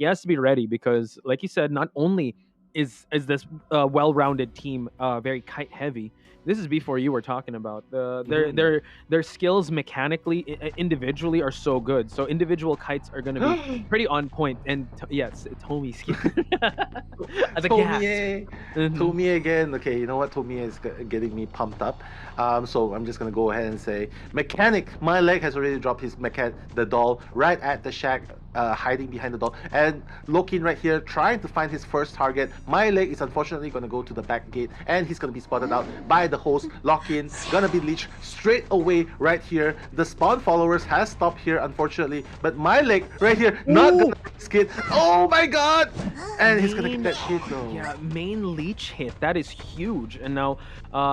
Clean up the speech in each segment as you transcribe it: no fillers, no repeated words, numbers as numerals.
he has to be ready because, like you said, not only is this well-rounded team very kite heavy. This is B4U we're talking about. Their skills mechanically, individually are so good. So individual kites are going to be pretty on point. And yes, Tomi skin. The gas. Tomie, Tomie again. Okay, you know what? Tomie is getting me pumped up. So I'm just gonna go ahead and say, mechanic. My leg has already dropped his the doll right at the shack, hiding behind the doll, and Lokin right here trying to find his first target. My leg is unfortunately gonna go to the back gate, and he's gonna be spotted out by the host. Lokin gonna be leached straight away right here. The spawn followers has stopped here unfortunately, but my leg right here not gonna risk it. Oh my god! And he's gonna get that hit though. Yeah, main leech hit. That is huge. And now,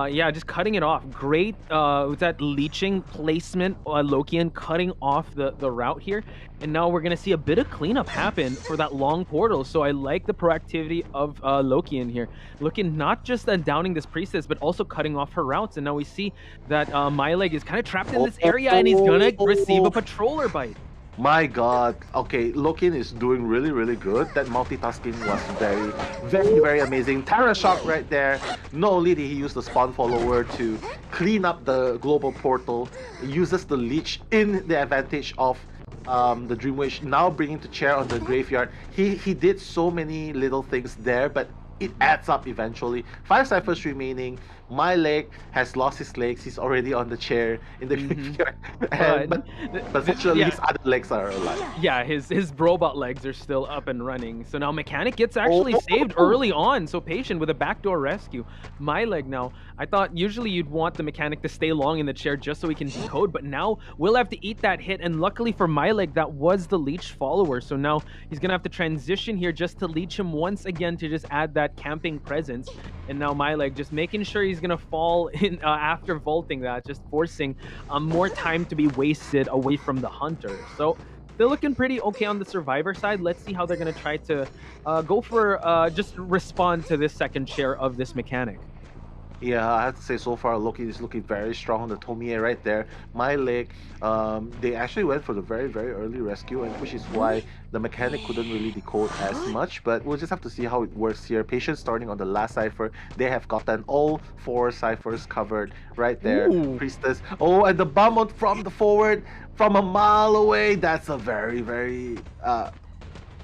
yeah, just cutting it off. Great with that leeching placement. Lokian cutting off the route here. And now we're going to see a bit of cleanup happen for that long portal. So I like the proactivity of Lokian here. Looking not just at downing this priestess, but also cutting off her routes. And now we see that my leg is kind of trapped in this area, and he's going to receive a patroller bite. My god. Okay, Lokin is doing really good. That multitasking was very amazing. Terra Shock right there. Not only did he use the spawn follower to clean up the global portal, uses the leech in the advantage of the Dream Witch, now bringing to chair on the graveyard. He did so many little things there, but it adds up eventually. 5 ciphers remaining. My leg has lost his legs. He's already on the chair in the graveyard. But fortunately, his other legs are alive. Yeah, his robot legs are still up and running. So now Mechanic gets actually saved early on. So Patient with a backdoor rescue. My leg now. I thought usually you'd want the Mechanic to stay long in the chair just so he can decode, but now we'll have to eat that hit. And luckily for My leg, that was the leech follower. So now he's gonna have to transition here just to leech him once again to just add that camping presence. And now My leg just making sure he's gonna fall in after vaulting that, just forcing more time to be wasted away from the hunter. So they're looking pretty okay on the survivor side. Let's see how they're gonna try to go for just respond to this second share of this Mechanic. Yeah, I have to say so far Loki is looking very strong on the Tomie right there. My leg, they actually went for the very early rescue, and which is why the Mechanic couldn't really decode as much, but we'll just have to see how it works here. Patient starting on the last cipher. They have gotten all 4 ciphers covered right there. Priestess. Oh, and the bomb from the forward from a mile away. That's a very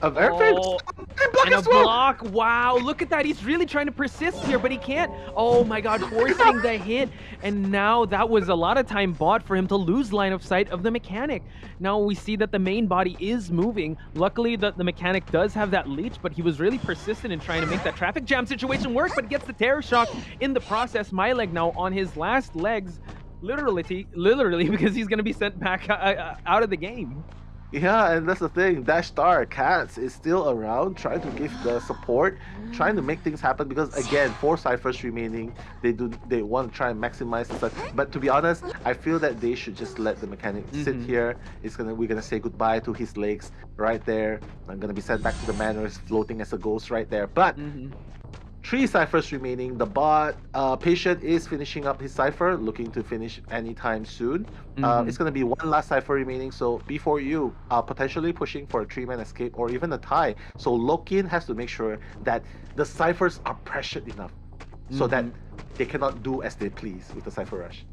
and a block. Wow, look at that. He's really trying to persist here, but he can't. Oh my god, forcing the hit. And now that was a lot of time bought for him to lose line of sight of the Mechanic. Now we see that the main body is moving. Luckily, the Mechanic does have that leech, but he was really persistent in trying to make that traffic jam situation work, but gets the Terror Shock in the process. My leg now on his last legs, literally because he's going to be sent back out of the game. Yeah, and that's the thing. Dash Star Cats is still around, trying to give the support, trying to make things happen. Because again, 4 ciphers remaining. They want to try and maximize the stuff. But to be honest, I feel that they should just let the Mechanic sit here. We're gonna say goodbye to his legs right there. I'm gonna be sent back to the manor, floating as a ghost right there. But 3 ciphers remaining. The bot Patient is finishing up his cipher, looking to finish anytime soon. It's going to be 1 last cipher remaining, so B4U potentially pushing for a 3-man escape or even a tie. So Lokin has to make sure that the ciphers are pressured enough so that they cannot do as they please with the cipher rush.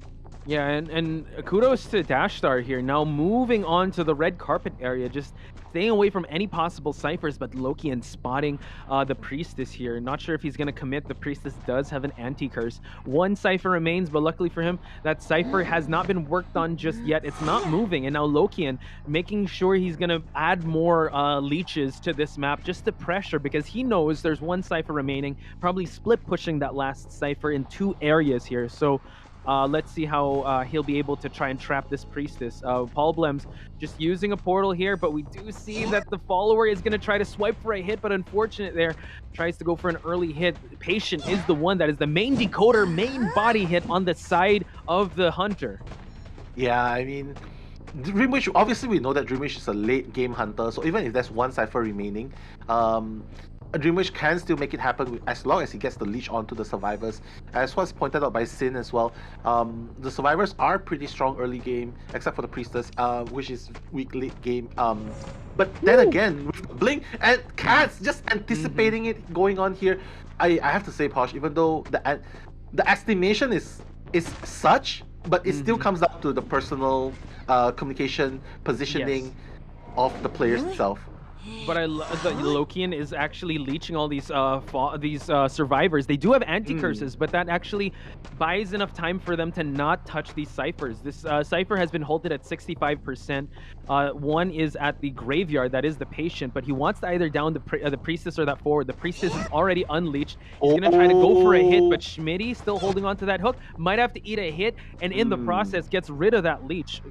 Yeah, and kudos to Dash Star here. Now moving on to the red carpet area, just staying away from any possible ciphers, but Lokian spotting the Priestess here. Not sure if he's going to commit. The Priestess does have an anti-curse. 1 cipher remains, but luckily for him, that cipher has not been worked on just yet. It's not moving, and now Lokian making sure he's going to add more leeches to this map just to pressure, because he knows there's 1 cipher remaining, probably split pushing that last cipher in 2 areas here. So let's see how he'll be able to try and trap this Priestess. Paul Blems just using a portal here, but we do see that the follower is going to try to swipe for a hit, but unfortunate there. Tries to go for an early hit. Patient is the one that is the main decoder, main body hit on the side of the hunter. Yeah, I mean, Dreamwish, obviously we know that Dreamwish is a late game hunter, so even if there's 1 cipher remaining, Dreamwish can still make it happen as long as he gets the leech onto the survivors. As was pointed out by Sin as well, the survivors are pretty strong early game, except for the priestess, which is weak late game. But then again, with Blink and Cats just anticipating it going on here, I have to say, Posh, even though the estimation is such, but it still comes down to the personal communication, positioning of the players itself. But the Lokian is actually leeching all these survivors. They do have anti-curses, but that actually buys enough time for them to not touch these ciphers. This cipher has been halted at 65%. One is at the graveyard, that is the patient, but he wants to either down the priestess or that forward. The priestess is already unleashed. He's gonna try to go for a hit, but Schmitty still holding on to that hook. Might have to eat a hit, and in the process gets rid of that leech.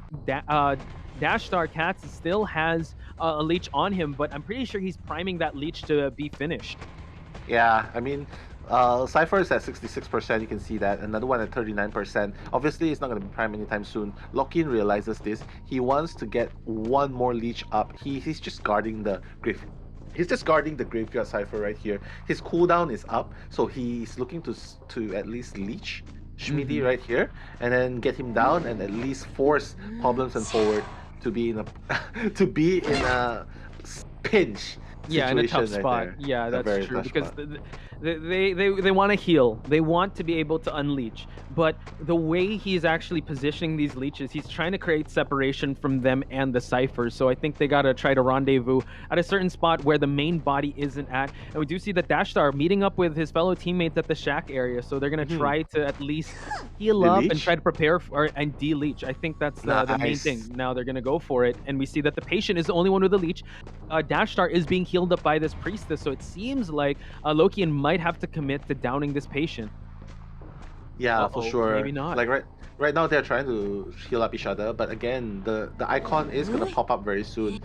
Dash Star Cats still has a leech on him, but I'm pretty sure he's priming that leech to be finished. Yeah, I mean, Cypher is at 66%, you can see that. Another one at 39%. Obviously, it's not going to be prime anytime soon. Lokian realizes this. He wants to get one more leech up. He's just guarding the grave. He's just guarding the graveyard Cypher right here. His cooldown is up, so he's looking to at least leech Schmitty right here, and then get him down and at least force Problems and Forward to be in a pinch. Yeah, in a tough spot. Right, yeah, that's true, because they want to heal. They want to be able to unleash. But the way he's actually positioning these leeches, he's trying to create separation from them and the ciphers. So I think they gotta try to rendezvous at a certain spot where the main body isn't at. And we do see that Dashstar meeting up with his fellow teammates at the shack area. So they're gonna try to at least heal up and try to prepare for and de-leech. I think that's the main thing. Now they're gonna go for it, and we see that the patient is the only one with a leech. Dashstar is being healed up by this priestess, so it seems like Lokian might have to commit to downing this patient. Yeah, for sure. Maybe not. Like right now they're trying to heal up each other, but again, the icon is gonna pop up very soon.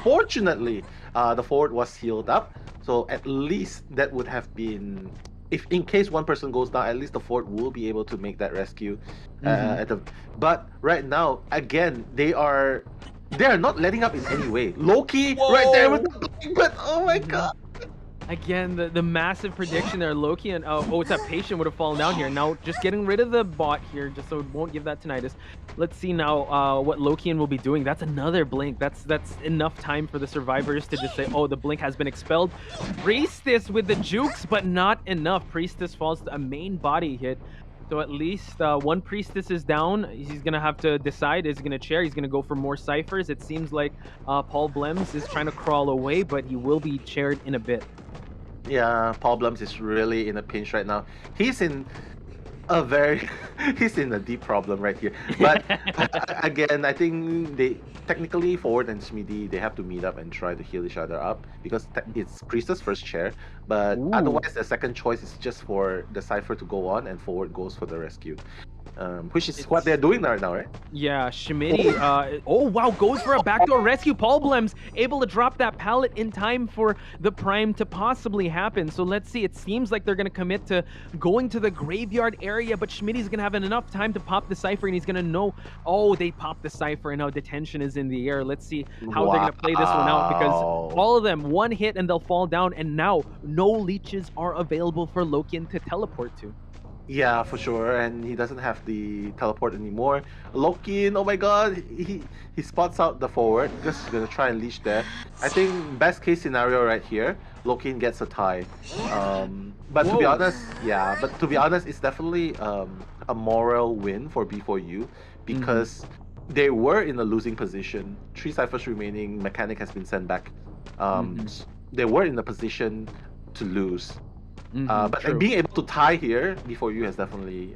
Fortunately, the forward was healed up, so at least that would have been, if in case one person goes down, at least the forward will be able to make that rescue. But right now, again, they are not letting up in any way. Loki right there with the but oh my god. Again, the massive prediction there. Loki and it's that patient would have fallen down here. Now just getting rid of the bot here, just so it won't give that tinnitus. Let's see now what Lokian will be doing. That's another blink. That's enough time for the survivors to just say, oh, the blink has been expelled. Priestess with the jukes, but not enough. Priestess falls to a main body hit. So at least one priestess is down. He's gonna have to decide. Is he gonna chair? He's gonna go for more ciphers. It seems like Paul Blems is trying to crawl away, but he will be chaired in a bit. Yeah, Paul Blems is really in a pinch right now. He's in a deep problem right here. But again, I think they technically Forward and Smitty, they have to meet up and try to heal each other up, because it's Priestess first chair. But otherwise, the second choice is just for the Cypher to go on and Forward goes for the rescue. Which is what they're doing right now, right? Yeah, Schmitty, oh wow, goes for a backdoor rescue. Paul Blems able to drop that pallet in time for the prime to possibly happen. So let's see, it seems like they're going to commit to going to the graveyard area, but Schmitty's going to have enough time to pop the Cypher, and he's going to know, oh, they popped the Cypher, and now detention is in the air. Let's see how they're going to play this one out, because all of them, one hit and they'll fall down, and now no leeches are available for Lokian to teleport to. Yeah, for sure, and he doesn't have the teleport anymore. Lokian, oh my god, he spots out the forward because he's gonna try and leash there. I think best case scenario right here, Lokian gets a tie. But to be honest, it's definitely a moral win for B4U, because they were in a losing position. 3 ciphers remaining, mechanic has been sent back. They were in a position to lose. But being able to tie here, B4U has definitely,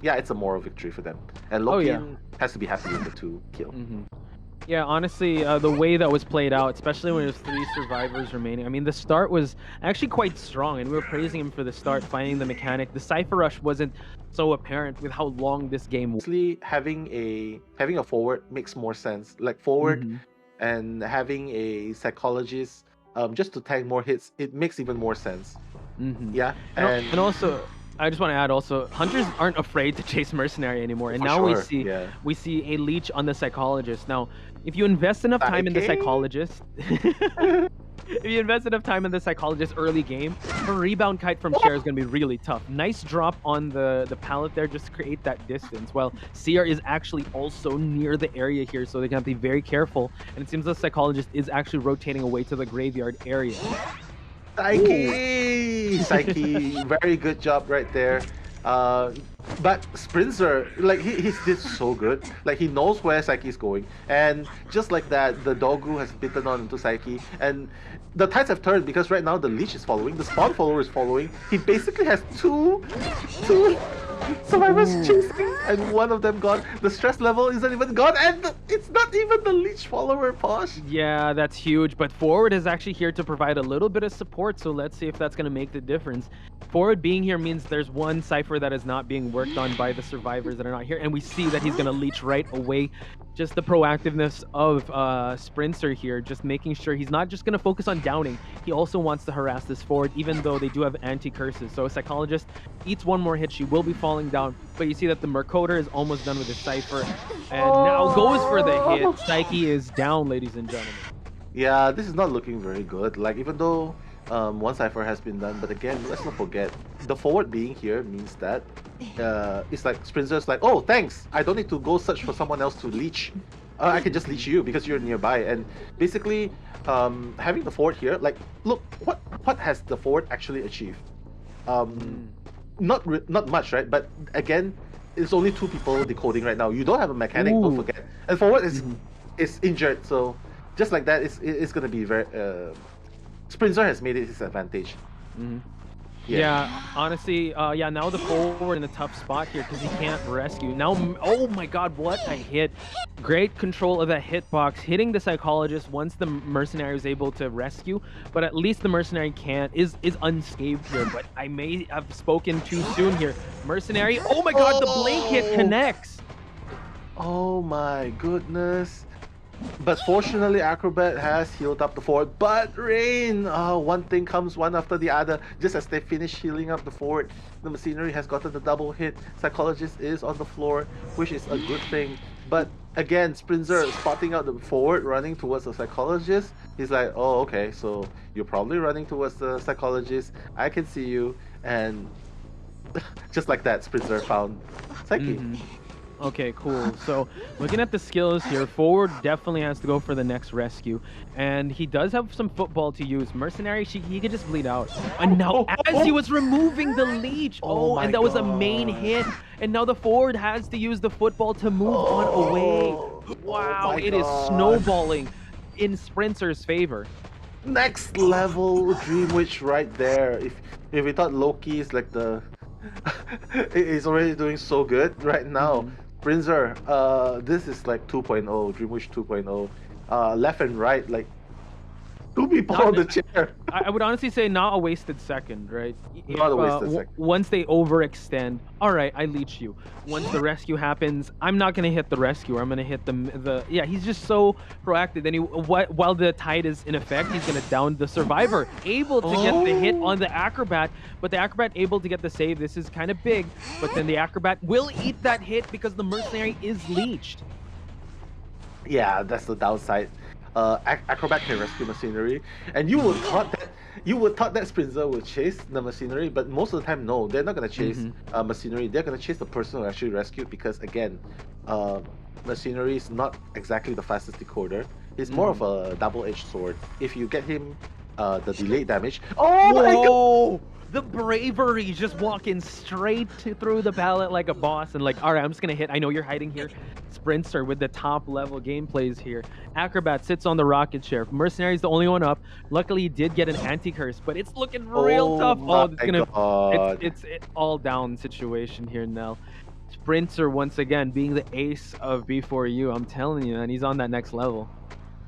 it's a moral victory for them. And Lokian has to be happy with the 2 kill. Yeah, honestly, the way that was played out, especially when there's 3 survivors remaining. I mean, the start was actually quite strong, and we were praising him for the start, finding the mechanic. The Cypher Rush wasn't so apparent with how long this game was. Having a forward makes more sense. Like forward and having a psychologist just to tank more hits, it makes even more sense. Yeah, and also I just want to add also, hunters aren't afraid to chase mercenary anymore, and now we see a leech on the psychologist. Now if you invest enough time in the psychologist If you invest enough time in the psychologist early game, a rebound kite from Cher is going to be really tough. Nice drop on the pallet there just to create that distance. Well, CR is actually also near the area here, so they can have to be very careful. And it seems the psychologist is actually rotating away to the graveyard area. Psyche, very good job right there. But Sprinter, like he did so good. Like he knows where Psyche is going, and just like that, the Dogu has bitten on into Psyche, and the tides have turned because right now the leech is following, the spawn follower is following. He basically has two survivors chasing, and one of them gone. The stress level isn't even gone, and it's not even the leech follower, Posh. Yeah, that's huge. But Forward is actually here to provide a little bit of support, so let's see if that's going to make the difference. Forward being here means there's one cipher that is not being worked on by the survivors that are not here, and we see that he's going to leech right away. Just the proactiveness of Sprinter here, just making sure he's not just going to focus on downing. He also wants to harass this Forward, even though they do have anti-curses. So a Psychologist eats one more hit, she will be falling down, but you see that the Mercoder is almost done with his cipher, and now goes for the hit. Psyche is down, ladies and gentlemen. Yeah, this is not looking very good. Like, even though one cipher has been done, but again, let's not forget, the Forward being here means that it's like Sprinter's like, oh, thanks, I don't need to go search for someone else to leech. I can just leech you because you're nearby. And basically, having the Forward here, like, look, what has the Forward actually achieved? Not much, right? But again, it's only two people decoding right now. You don't have a mechanic, don't forget. And Forward is injured, so just like that, it's gonna be very. Sprinter has made it his advantage. Yeah, honestly, yeah, now the Forward in a tough spot here because he can't rescue. Now, oh my god, what a hit. Great control of that hitbox, hitting the Psychologist once the Mercenary is able to rescue, but at least the Mercenary is unscathed here, but I may have spoken too soon here. Mercenary, oh my god, the blink hit connects! Oh my goodness. But fortunately, Acrobat has healed up the Forward. But Rain, one thing comes one after the other. Just as they finish healing up the Forward, the Machinery has gotten the double hit. Psychologist is on the floor, which is a good thing. But again, Sprinter spotting out the Forward running towards the Psychologist. He's like, oh, okay, so you're probably running towards the Psychologist. I can see you. And just like that, Sprinter found Psyche. Okay, cool. So looking at the skills here, Forward definitely has to go for the next rescue, and he does have some football to use. Mercenary, he could just bleed out. And now as he was removing the leech, and that was a main hit, and now the Forward has to use the football to move on away. Wow, it is snowballing in Sprinter's favor. Next level Dream Witch right there. If we thought Loki is like the he's already doing so good right now. Sprinter, this is like 2.0, Dream Witch 2.0. Left and right, like two people on the chair. I would honestly say not a wasted second, right? Not a wasted second. Once they overextend, all right, I leech you. Once the rescue happens, I'm not gonna hit the rescuer. I'm gonna hit the yeah. He's just so proactive. Then while the tide is in effect, he's gonna down the survivor, able to get the hit on the Acrobat, but the Acrobat able to get the save. This is kind of big, but then the Acrobat will eat that hit because the Mercenary is leeched. Yeah, that's the downside. Acrobat can rescue Machinery, and you would thought that Sprinter would chase the Machinery, but most of the time, no, they're not gonna chase Machinery. They're gonna chase the person who actually rescued, because again, Machinery is not exactly the fastest decoder. He's more of a double-edged sword. If you get him the delayed damage, oh my god! The bravery, just walking straight through the pallet like a boss, and like, all right, I'm just gonna hit. I know you're hiding here. Sprinter with the top level gameplays here. Acrobat sits on the rocket share. Mercenary's the only one up. Luckily, he did get an anti-curse, but it's looking real tough. It's all down situation here now. Sprinter once again being the ace of B4U. I'm telling you, man, he's on that next level.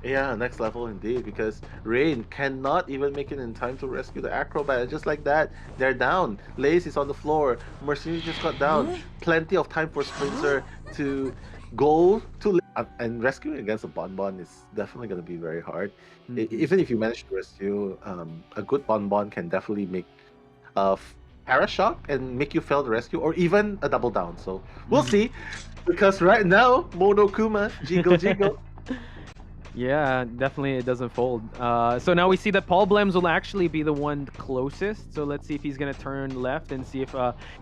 Yeah, next level indeed, because Rain cannot even make it in time to rescue the Acrobat. And just like that, they're down. Lace is on the floor. Mercenary just got down. Plenty of time for Sprinter to go to and rescuing against a Bonbon is definitely going to be very hard. Even if you manage to rescue, a good Bonbon can definitely make Parashock and make you fail the rescue, or even a double down. So we'll see, because right now, Monokuma, jiggle jiggle. Yeah, definitely it doesn't fold. So now we see that Paul Blems will actually be the one closest. So let's see if he's going to turn left and see if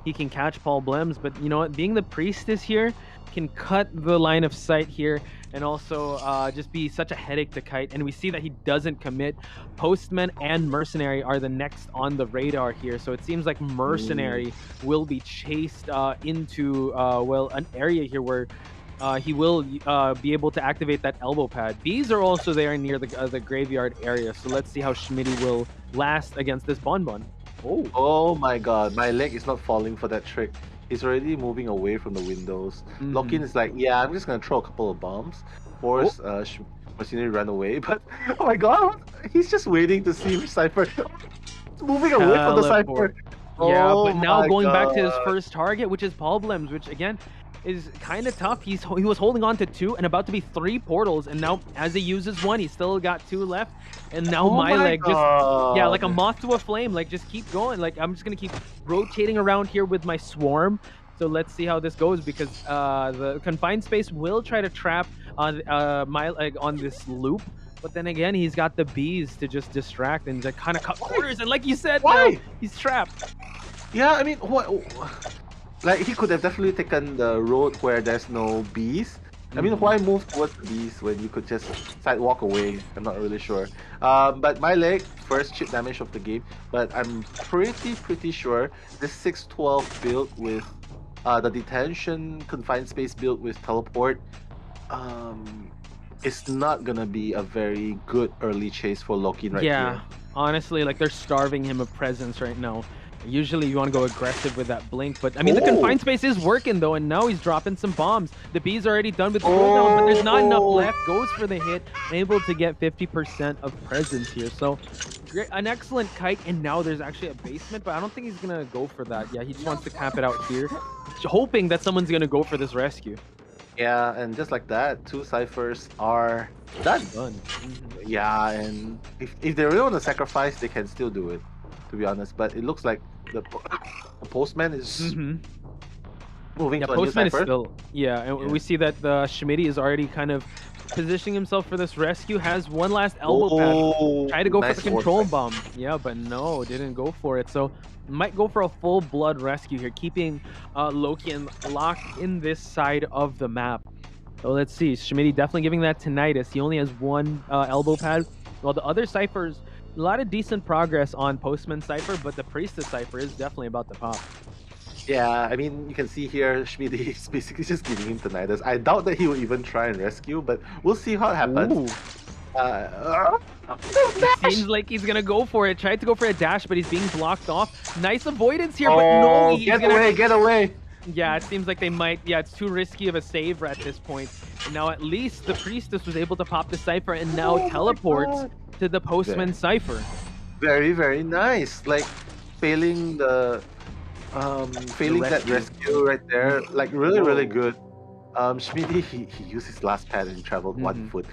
he can catch Paul Blems. But you know what? Being the priestess here can cut the line of sight here and also just be such a headache to kite. And we see that he doesn't commit. Postman and Mercenary are the next on the radar here. So it seems like Mercenary will be chased into, well, an area here where he will be able to activate that elbow pad. Bees are also there near the graveyard area, so let's see how Schmitty will last against this Bonbon. Oh my god, my leg is not falling for that trick. He's already moving away from the windows. Lock-in is like, yeah, I'm just gonna throw a couple of bombs, force Mercenary run away, but oh my god, he's just waiting to see which Cypher. Moving away from the Cypher. Yeah, Oh but now my going back to his God. first target, which is Paul Blems, which again is kind of tough. He was holding on to 2 and about to be 3 portals, and now as he uses 1, he's still got 2 left. And now my leg just, yeah, like a moth to a flame, like just keep going. Like I'm just gonna keep rotating around here with my swarm. So let's see how this goes, because the confined space will try to trap my leg on this loop. But then again, he's got the bees to just distract and to kind of cut corners. And like you said, now, he's trapped. Yeah, I mean, what? Like, he could have definitely taken the road where there's no bees. I mean, why move towards the bees when you could just sidewalk away? I'm not really sure. But my leg, first chip damage of the game. But I'm pretty sure this 612 build with the detention confined space build with teleport, it's not gonna be a very good early chase for Loki right here. Yeah, honestly, like they're starving him of presence right now. Usually you want to go aggressive with that blink, but I mean the confined space is working though, and now he's dropping some bombs. The bee's already done with the cooldown, but there's not enough left. Goes for the hit, able to get 50% of presence here. So an excellent kite, and now there's actually a basement, but I don't think he's gonna go for that. Yeah, he just wants to camp it out here, hoping that someone's gonna go for this rescue. Yeah, and just like that, 2 ciphers are done. Yeah, and if they really want to sacrifice, they can still do it, to be honest. But it looks like the postman is moving to a new Postman is cipher. still, and we see that the Schmitty is already kind of positioning himself for this rescue. Has one last elbow pad. Try to go for the control bomb. Yeah, but no, didn't go for it. So might go for a full blood rescue here, keeping Loki locked in this side of the map. So let's see. Schmitty definitely giving that tinnitus. He only has 1 elbow pad, while the other ciphers, a lot of decent progress on Postman cipher, but the Priestess cipher is definitely about to pop. Yeah, I mean, you can see here, Schmitty is basically just giving him tinnitus. I doubt that he will even try and rescue, but we'll see how it happens. It seems like he's gonna go for it. Tried to go for a dash, but he's being blocked off. Nice avoidance here, but no, he's get away! Yeah, it seems like they might. Yeah, it's too risky of a save at this point. And now at least the Priestess was able to pop the cipher and now teleports to the Postman cipher. Very nice. Like failing the that rescue right there. Like really good. Schmitty, he used his last pad and traveled 1 foot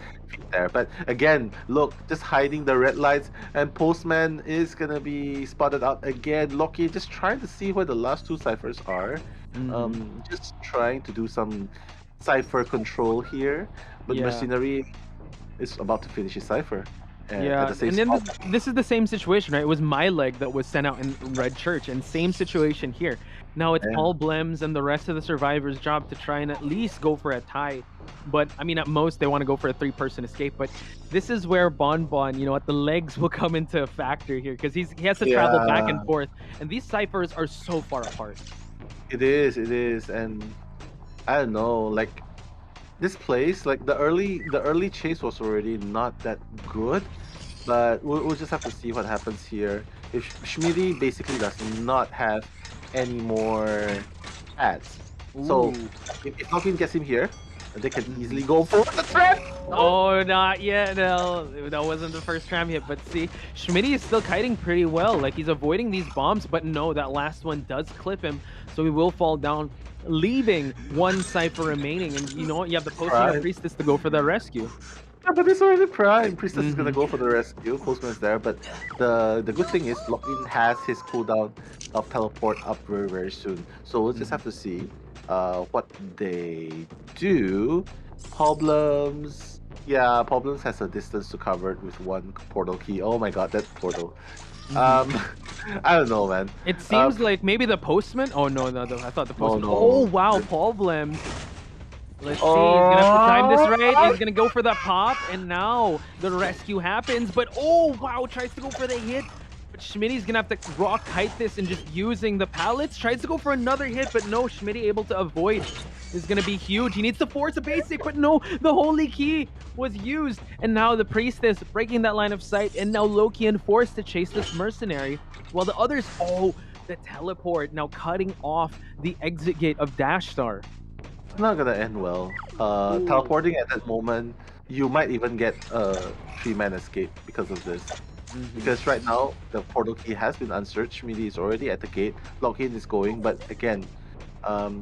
there. But again, look, just hiding the red lights, and Postman is gonna be spotted out again. Loki just trying to see where the last 2 ciphers are. Just trying to do some cipher control here. But Mercenary is about to finish his cipher. And then this is the same situation, right? It was my leg that was sent out in Red Church, and same situation here. Now it's Paul Blems and the rest of the survivors' job to try and at least go for a tie. But I mean, at most they want to go for a 3-person escape. But this is where Bonbon, you know what, the legs will come into a factor here, because he has to travel back and forth, and these ciphers are so far apart. It is, and I don't know, like this place, like the early chase was already not that good, but we'll just have to see what happens here. If Schmitty basically does not have any more ads, so if Loki gets him here, they can easily go for the trap. Oh, not yet. No, that wasn't the first tram hit. But see, Schmitty is still kiting pretty well. Like, he's avoiding these bombs, but no, that last one does clip him, so he will fall down, leaving 1 cipher remaining. And you know what? You have the Postman Priestess to go for the rescue. Yeah, but it's already prime. Priestess is gonna go for the rescue. Postman's there, but the good thing is Lock-in has his cooldown of teleport up very soon. So we'll just have to see what they do. Problems. Yeah, Problems has a distance to cover it with one portal key. Oh my god, that portal. I don't know, man. It seems like maybe the postman. Oh no, I thought the postman. no. Oh wow, Problems. Let's see, he's gonna have to time this right. He's gonna go for that pop, and now the rescue happens. But oh wow, tries to go for the hit. But Schmitty's gonna have to raw kite this and just using the pallets. Tries to go for another hit, but no, Schmitty able to avoid. Is gonna be huge. He needs to force a basic, but no, the holy key was used. And now the priestess breaking that line of sight, and now Lokian forced to chase this mercenary. While the others, oh, the teleport now cutting off the exit gate of Dash Star. It's not gonna end well. Teleporting at that moment, you might even get a 3-man escape because of this. Because right now, the portal key has been unsearched. Schmitty is already at the gate. Lokian is going, but again,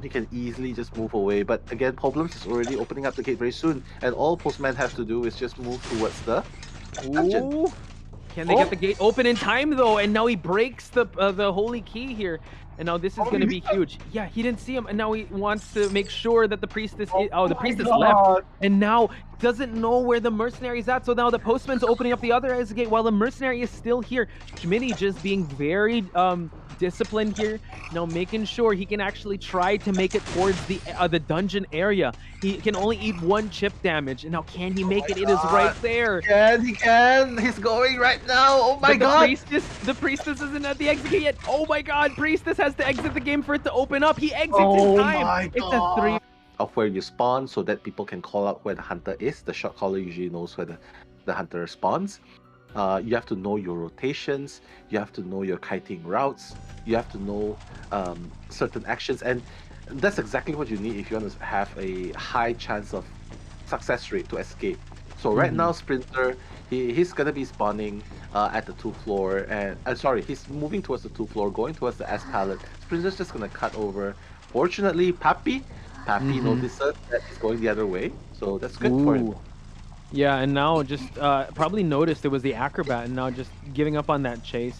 he can easily just move away. But again, Problems is already opening up the gate very soon, and all Postman have to do is just move towards the dungeon. Ooh. Can they get the gate open in time though? And now he breaks the holy key here. And now this is going to be huge. Yeah, he didn't see him, and now he wants to make sure that the priestess. The priestess left, and now doesn't know where the mercenary is at. So now the postman's opening up the other exit gate while the mercenary is still here. Schmitty just being very disciplined here. Now making sure he can actually try to make it towards the dungeon area. He can only eat 1 chip damage, and now can he make it? It is right there. He can. He's going right now. Oh my god. The priestess isn't at the exit gate yet. Oh my god, priestess has to exit the game for it to open up. He exits in time. It's a 3 of where you spawn so that people can call out where the hunter is. The shot caller usually knows where the hunter spawns. You have to know your rotations, you have to know your kiting routes, you have to know certain actions, and that's exactly what you need if you want to have a high chance of success rate to escape. So right now, Sprinter, he's gonna be spawning at the 2 floor, and he's moving towards the 2 floor, going towards the S pallet. Sprinter's just gonna cut over. Fortunately, Pappy notices that he's going the other way, so that's good for him. Yeah, and now just probably noticed it was the acrobat, and now just giving up on that chase.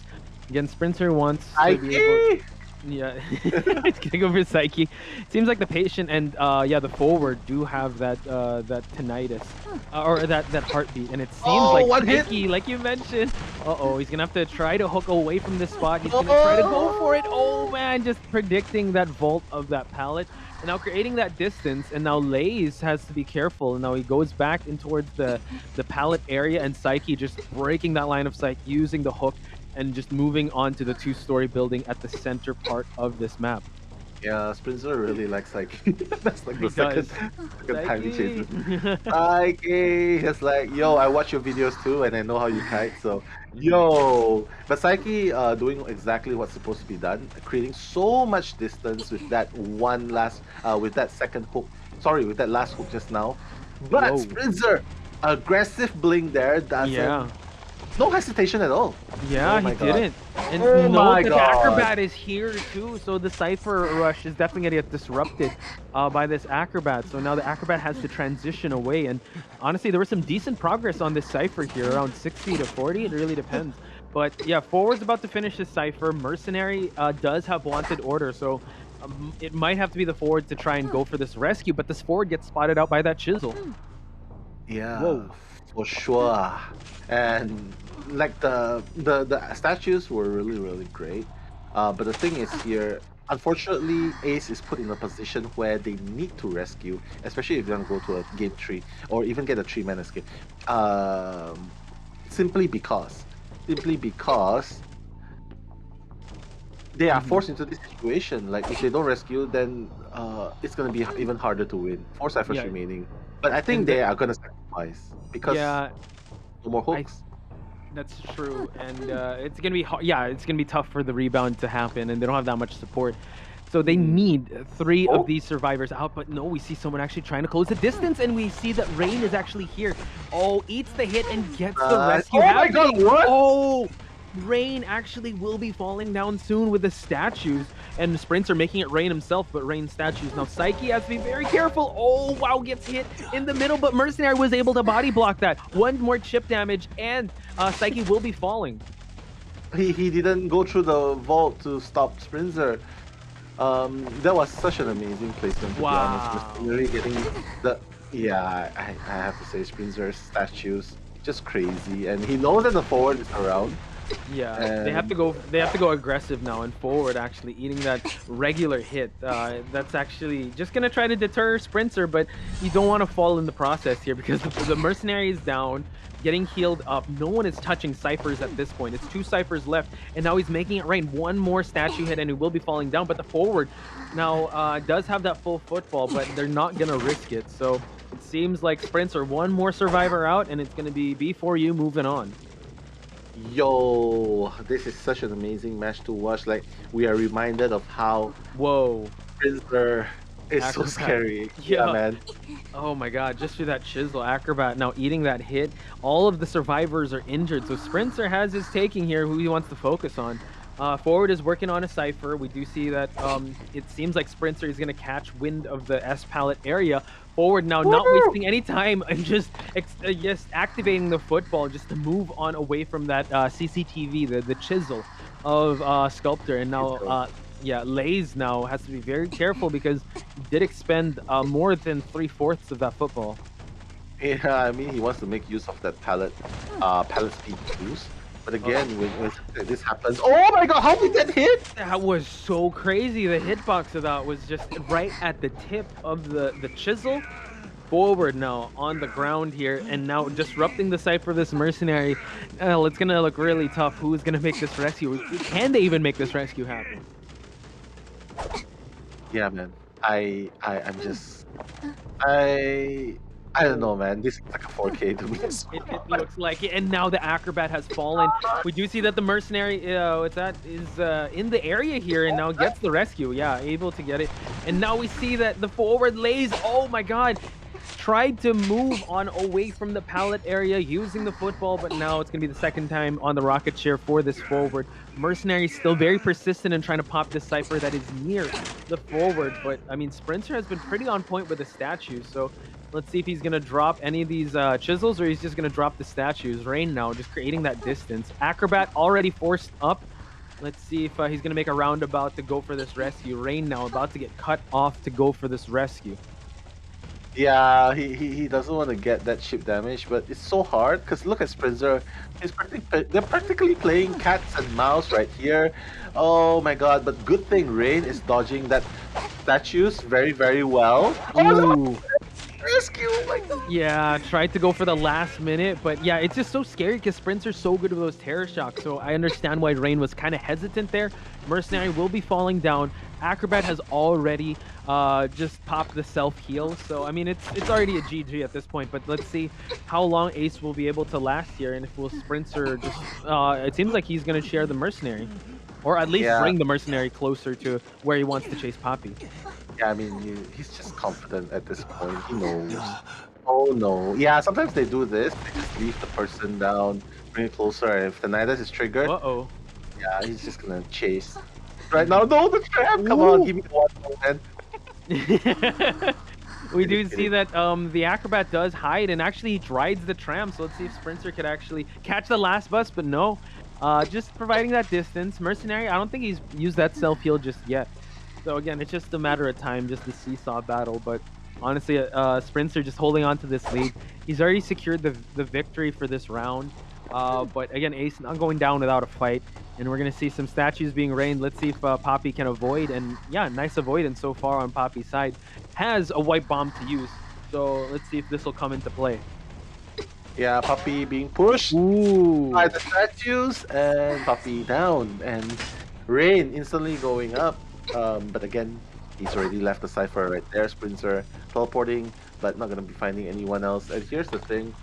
Again, Sprinter wants to be able. Yeah, it's gonna go for Psyche. Seems like the patient and the forward do have that tinnitus or that heartbeat, and it seems like Psyche, like you mentioned. He's gonna have to try to hook away from this spot. He's gonna try to go for it. Oh man, just predicting that vault of that pallet. And now creating that distance, and now Lays has to be careful, and now he goes back in towards the pallet area, and Psyche just breaking that line of sight using the hook and just moving on to the 2-story building at the center part of this map. Yeah, Sprinter really likes Psyche. That's like the second time he chases. Psyche! He's like, yo, I watch your videos too, and I know how you kite, so yo! But Psyche doing exactly what's supposed to be done, creating so much distance with that with that second hook. Sorry, with that last hook just now. But Sprinter, aggressive blink there, no hesitation at all. Yeah, he didn't. And the acrobat is here too, so the Cypher rush is definitely gonna get disrupted by this acrobat. So now the acrobat has to transition away, and honestly, there was some decent progress on this Cypher here, around 60 to 40. It really depends. But yeah, forward's about to finish this Cypher. Mercenary does have wanted order, so it might have to be the forward to try and go for this rescue, but this forward gets spotted out by that chisel. Yeah, for sure. And like the statues were really great, but the thing is here, unfortunately, Ace is put in a position where they need to rescue, especially if they want to go to a game 3 or even get a 3-man escape, simply because they are forced into this situation. Like if they don't rescue, then it's gonna be even harder to win. 4 ciphers remaining, but I think they are gonna sacrifice because no more hooks. That's true, and it's gonna be it's gonna be tough for the rebound to happen, and they don't have that much support. So they need 3 of these survivors out, but no, we see someone actually trying to close the distance, and we see that Rain is actually here. Eats the hit and gets the rescue. Oh my god, what? Rain actually will be falling down soon with the statues, and the Sprints are making it rain himself, but Rain statues. Now Psyche has to be very careful. Oh wow, gets hit in the middle, but Mercenary was able to body block that. 1 more chip damage, and Psyche will be falling. He didn't go through the vault to stop Sprinter. That was such an amazing placement, to be honest. Really getting Yeah, I have to say Sprinzer's statues just crazy, and he knows that the forward is around. Yeah, they have to go. They have to go aggressive now and forward. Actually, eating that regular hit. That's actually just gonna try to deter Sprinter, but you don't want to fall in the process here because the mercenary is down, getting healed up. No one is touching ciphers at this point. It's 2 ciphers left, and now he's making it rain. One more statue hit, and he will be falling down. But the forward now does have that full football, but they're not gonna risk it. So it seems like Sprinter one more survivor out, and it's gonna be B4U moving on. Yo, this is such an amazing match to watch. Like, we are reminded of how Whoa. Sprinter is so Acrobat. scary. Yeah. Yeah, man. Oh my god, just through that chisel. Acrobat now eating that hit. All of the survivors are injured, so Sprinter has his taking here who he wants to focus on. Forward is working on a cipher. We do see that it seems like Sprinter is going to catch wind of the S pallet area. Forward now not wasting any time and just activating the football just to move on away from that CCTV, the chisel of Sculptor. And now yeah, Lays now has to be very careful because he did expend more than 3/4 of that football. Yeah, I mean, he wants to make use of that pallet speed boost. But again, when this happens, oh my god, how did that hit? That was so crazy. The hitbox of that was just right at the tip of the chisel. Forward now on the ground here, and now disrupting the site for this mercenary. It's gonna look really tough. Who's gonna make this rescue? Can they even make this rescue happen? Yeah, man. I'm just I don't know, man. This is like a 4K to me. It looks like it, and now the Acrobat has fallen. We do see that the mercenary, is in the area here, and now gets the rescue. Yeah, able to get it. And now we see that the forward Lays. Oh my god, tried to move on away from the pallet area using the football, but now it's gonna be the second time on the rocket chair for this forward. Mercenary still very persistent in trying to pop this cipher that is near the forward, but I mean Sprinter has been pretty on point with the statues, so let's see if he's gonna drop any of these chisels or he's just gonna drop the statues. Rain now just creating that distance. Acrobat already forced up. Let's see if he's gonna make a roundabout to go for this rescue. Rain now about to get cut off to go for this rescue. Yeah, he doesn't want to get that chip damage, but it's so hard because look at Sprinter. They're practically playing cats and mouse right here. Oh my god, but good thing Rain is dodging that statues very, very well. Oh no! Rescue! Oh my god! Yeah, tried to go for the last minute, but yeah, it's just so scary because Sprinter's so good with those terror shocks, so I understand why Rain was kind of hesitant there. Mercenary will be falling down. Acrobat has already just popped the self-heal, so I mean it's already a GG at this point, but let's see how long Ace will be able to last here, and if will Sprinter just it seems like he's going to share the mercenary, or at least bring the mercenary closer to where he wants to chase Poppy. Yeah, I mean, he's just confident at this point. He knows. Oh no. Yeah, sometimes they do this. They just leave the person down, bring it closer, and if the Nidus is triggered, yeah, he's just gonna chase. Right now, no, the trap! Come on, give me one moment. We do see that the Acrobat does hide, and actually he rides the tram, so let's see if Sprinter could actually catch the last bus, but no. Just providing that distance. Mercenary, I don't think he's used that self-heal just yet. So again, it's just a matter of time, just the seesaw battle, but honestly, Sprinter just holding on to this lead. He's already secured the victory for this round, but again, Ace not going down without a fight, and we're going to see some statues being rained. Let's see if Poppy can avoid, and yeah, nice avoidance so far on Poppy's side. Has a white bomb to use, so let's see if this will come into play. Yeah, Poppy being pushed by the statues, and Poppy down, and Rain instantly going up. But again, he's already left the cipher right there. Sprinter teleporting, but not gonna be finding anyone else. And here's the thing,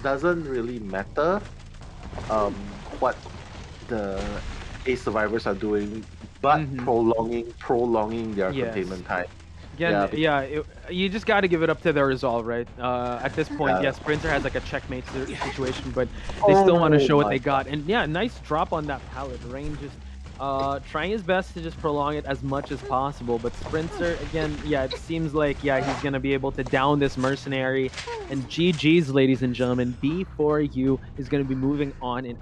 doesn't really matter what the Ace survivors are doing, but prolonging their containment time. Again, you just got to give it up to their resolve, right? At this point, yes, Sprinter has like a checkmate situation, but they still want to show what they got. And yeah, nice drop on that pallet. Rain just trying his best to just prolong it as much as possible, but Sprinter again, yeah, it seems like he's gonna be able to down this mercenary, and GG's, ladies and gentlemen. B4U is gonna be moving on in